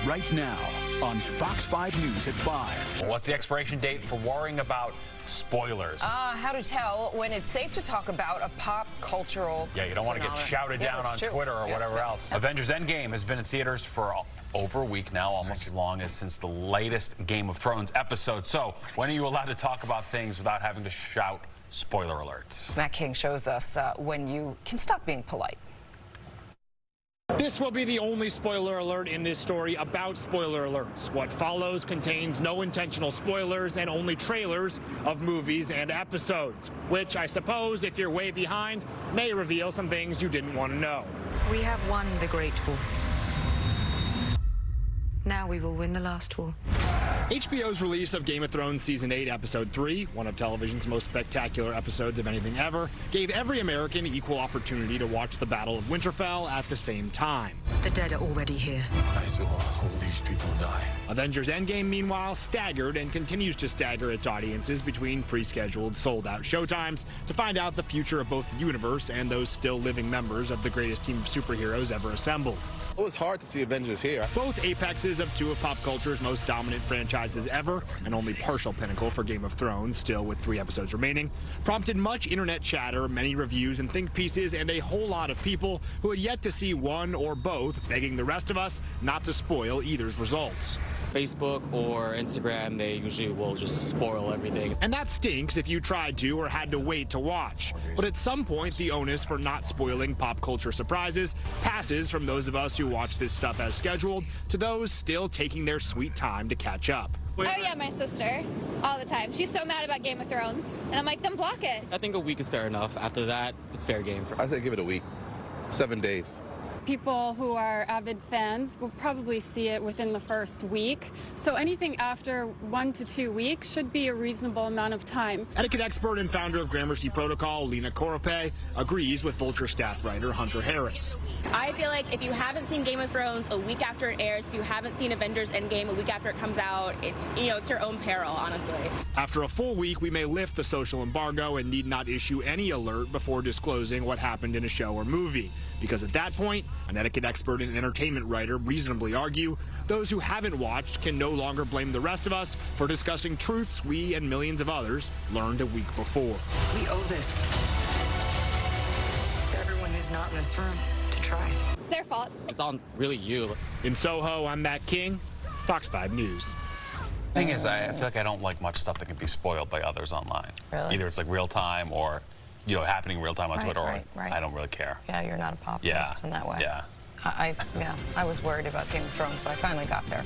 right now on Fox 5 News at 5. Well, what's the expiration date for worrying about spoilers? How to tell when it's safe to talk about a pop cultural Yeah, you don't want to get shouted down on Twitter or whatever else. Avengers Endgame has been in theaters for over a week now, almost as long as since the latest Game of Thrones episode. So, when are you allowed to talk about things without having to shout spoiler alerts? Matt King shows us when you can stop being polite. This will be the only spoiler alert in this story about spoiler alerts. What follows contains no intentional spoilers and only trailers of movies and episodes, which I suppose, if you're way behind, may reveal some things you didn't want to know. We have won the Great War. Now we will win the last war. HBO's release of Game of Thrones Season 8, Episode 3, one of television's most spectacular episodes of anything ever, gave every American equal opportunity to watch the Battle of Winterfell at the same time. The dead are already here. I saw all these people die. Avengers Endgame, meanwhile, staggered and continues to stagger its audiences between pre-scheduled, sold-out showtimes to find out the future of both the universe and those still living members of the greatest team of superheroes ever assembled. It was hard to see Avengers here. Both apexes of two of pop culture's most dominant franchises ever, an only partial pinnacle for Game of Thrones, still with 3 episodes remaining, prompted much internet chatter, many reviews and think pieces, and a whole lot of people who had yet to see one or both, begging the rest of us not to spoil either's results. Facebook or Instagram, they usually will just spoil everything. And that stinks if you tried to or had to wait to watch. But at some point, the onus for not spoiling pop culture surprises passes from those of us who watch this stuff as scheduled to those still taking their sweet time to catch up. Oh yeah, my sister, all the time. She's so mad about Game of Thrones, and I'm like, then block it. I think a week is fair enough. After that, it's fair game. I say give it a week, 7 days. People who are avid fans will probably see it within the first week. So anything after 1 to 2 weeks should be a reasonable amount of time. Etiquette expert and founder of Gramercy Protocol, Lena Koropey, agrees with Vulture staff writer Hunter Harris. I feel like if you haven't seen Game of Thrones a week after it airs, if you haven't seen Avengers Endgame a week after it comes out, it's your own peril, honestly. After a full week, we may lift the social embargo and need not issue any alert before disclosing what happened in a show or movie. Because at that point, an etiquette expert and entertainment writer reasonably argue, those who haven't watched can no longer blame the rest of us for discussing truths we and millions of others learned a week before. We owe this to everyone who's not in this room to try. It's their fault. It's on really you. In Soho, I'm Matt King, Fox 5 News. Thing is, I feel like I don't like much stuff that can be spoiled by others online. Really? Either it's like real time or, happening real time on Twitter, or right. I don't really care. Yeah, you're not a populist in that way. Yeah. I was worried about Game of Thrones, but I finally got there.